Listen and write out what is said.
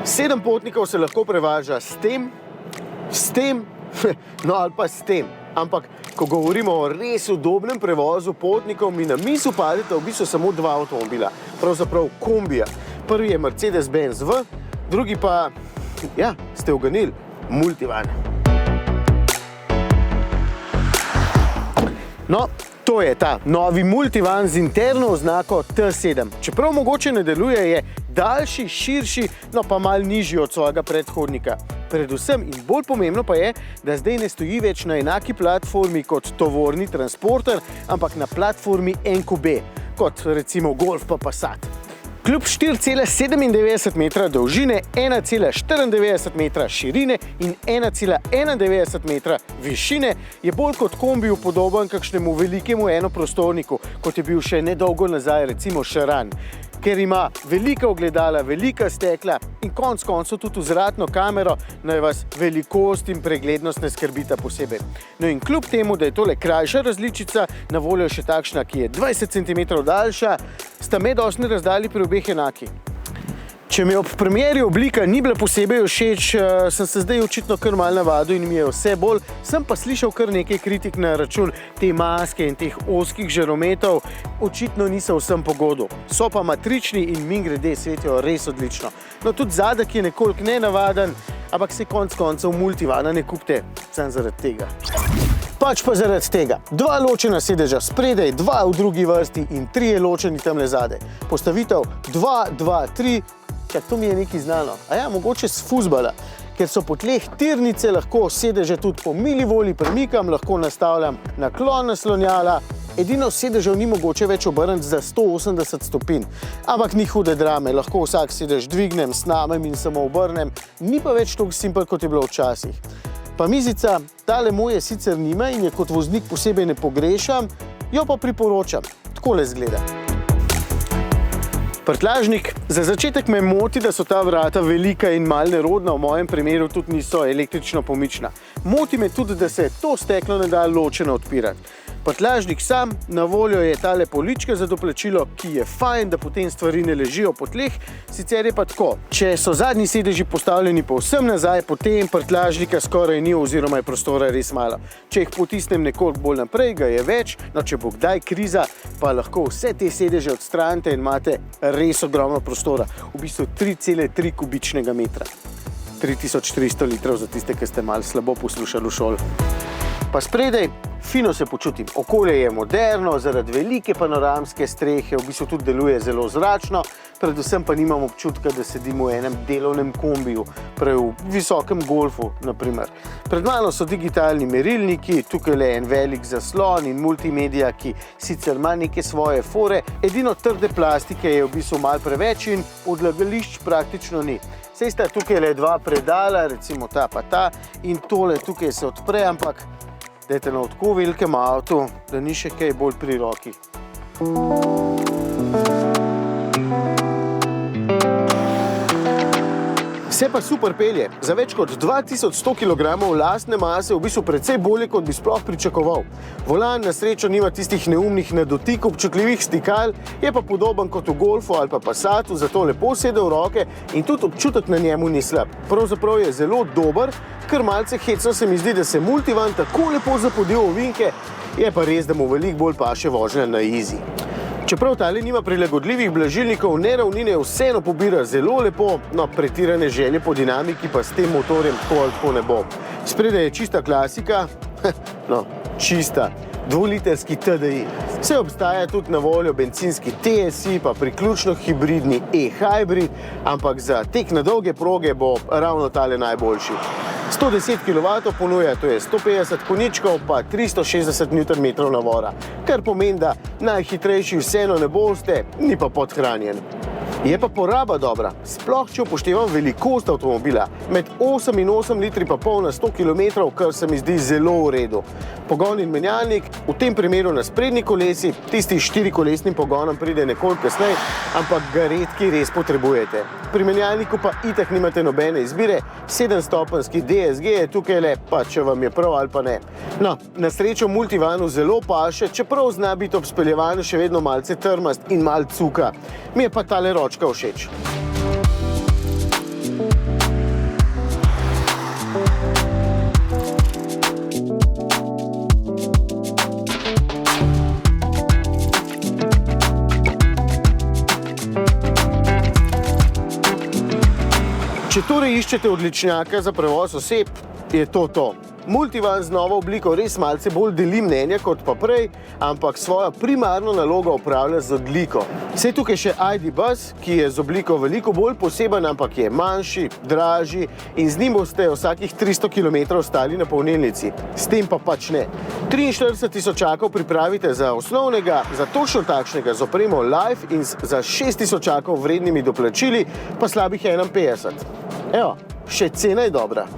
7 potnikov se lahko prevaža s tem, no ali pa s tem. Ampak, ko govorimo o res udobnem prevozu potnikov, mi na misel padeta v bistvu samo 2 avtomobila, pravzaprav kombija. Prvi je Mercedes-Benz V, drugi pa, ja, ste uganili, multivan. No, to je ta novi multivan z interno oznako T7. Čeprav mogoče ne deluje, je daljši, širši, no pa malo nižji od svojega predhodnika. Predvsem in bolj pomembno pa je, da zdaj ne stoji več na enaki platformi kot tovorni transporter, ampak na platformi NQB, kot recimo Golf pa Passat. Kljub 4,97 metra dolžine, 1,94 metra širine in 1,91 metra višine je bolj kot kombi podoben kakšnemu velikemu enoprostorniku, kot je bil še nedolgo nazaj recimo Charan. Ker ima velika ogledala, velika stekla in konec koncev tudi vzvratno kamero, naj vas velikost in preglednost ne skrbita posebej. No in kljub temu, da je tole krajša različica, na voljo še takšna, ki je 20 cm daljša, sta medosni razdalji pri obeh enaki. Če mi ob premieri oblika ni bila posebej všeč, sem se zdaj očitno kar malo navadil in mi je vse bolj, sem pa slišal kar nekaj kritik na račun te maske in teh ozkih žarometov, očitno niso vsem pogodu. So pa matrični in mimogrede svetijo res odlično. No, tudi zadek je nekoliko nenavaden, ampak se konec koncev multivana ne kupite samo zaradi tega. Pač pa zaradi tega. 2 ločena sedeža spredaj, 2 v drugi vrsti in 3 ločeni tamle zadaj. Postavitev 2, 2, 3, čak, to mi je nekaj znano. A ja, mogoče s fuzbala, ker so po tleh tirnice, lahko sedeže tudi po mili volji premikam, lahko nastavljam naklon naslonjala. Edino sedežev ni mogoče več obrniti za 180 stopinj. Ampak ni hude drame, lahko vsak sedež dvignem, snamem in samo obrnem, ni pa več toliko simpel, kot je bilo včasih. Pa mizica, tale moje sicer nima in je kot voznik posebej ne pogrešam, jo pa priporočam. Takole izgleda. Prtljažnik. Za začetek me moti, da so ta vrata velika in malo nerodna, v mojem primeru tudi niso električno pomična. Moti me tudi, da se to steklo ne da ločeno odpirati. Prtljažnik sam, na voljo je tale polička za doplačilo, ki je fajn, da potem stvari ne ležijo po tleh, sicer je pa tako. Če so zadnji sedeži postavljeni povsem nazaj, potem prtljažnika skoraj ni oziroma je prostora res malo. Če jih potisnem nekoliko bolj naprej, ga je več, no če bo kdaj kriza, pa lahko vse te sedeže odstranite in imate res ogromno prostora. V bistvu 3,3 kubičnega metra. 3300 litrov za tiste, ki ste malo slabo poslušali v šoli. Pa spredaj fino se počutim. Okolje je moderno, zaradi velike panoramske strehe, v bistvu tudi deluje zelo zračno, predvsem pa nimam občutka, da sedim v enem delovnem kombiju, prej v visokem golfu, naprimer. Pred mano so digitalni merilniki, tukaj le en velik zaslon in multimedija, ki sicer ima neke svoje fore, edino trde plastike je v bistvu malo preveč in odlagališč praktično ni. Saj sta tukaj le 2 predala, recimo ta pa ta, in tole tukaj se odpre, ampak dajte na tako velikem avtu, da ni še kaj bolj pri roki. Vse pa super pelje. Za več kot 2100 kg lastne mase v bistvu precej bolje, kot bi sploh pričakoval. Volan na srečo nima tistih neumnih na dotik občutljivih stikal, je pa podoben kot v Golfu ali pa Passatu, zato lepo sede v roke in tudi občutek na njemu ni slab. Pravzaprav je zelo dober, kar malce hecno se mi zdi, da se multivan tako lepo zapodi v ovinke, je pa res, da mu veliko bolj paše vožnja na easy. Čeprav tale nima prilagodljivih blažilnikov, neravnine vseeno pobira zelo lepo, no pretirane želje po dinamiki pa s tem motorjem tako ne bo. Spredaj je čista klasika, no čista, 2-litrski TDI. Vse obstaja tudi na voljo bencinski TSI, pa priključno hibridni e-hybrid, ampak za tek na dolge proge bo ravno tale najboljši. 110 kW ponuja, to je 150 konjičkov, pa 360 Nm navora, kar pomeni, da najhitrejši vseeno ne boste, ni pa podhranjen. Je pa poraba dobra, sploh če upoštevam velikost avtomobila, med 8 in 8 litri pa pol na 100 km, kar se mi zdi zelo v redu. Pogon in menjalnik, v tem primeru na sprednji kolesi, tisti 4-kolesnim pogonom pride nekoliko kasneje, ampak ga redki res potrebujete. Pri menjalniku pa itak nimate nobene izbire, 7-stopenjski DSG je tukaj le, pa če vam je prav ali pa ne. No, na srečo multivanu zelo paše, čeprav zna biti ob speljevanju še vedno malce trmast in mal cuka. Mi je pa tale ročka všeč. Če torej iščete odličnjaka za prevoz oseb, je to. Multivan z novo obliko res malce bolj deli mnenja kot pa prej, ampak svojo primarno nalogo opravlja z odliko. Saj tukaj še ID Buzz, ki je z obliko veliko bolj poseben, ampak je manjši, dražji in z njim boste vsakih 300 km stali na polnilnici. S tem pa pač ne. 43 tisočakov pripravite za osnovnega, za točno takšnega z opremo Live in za 6 tisočakov vrednimi doplačili pa slabih 51. Evo, še cena je dobra.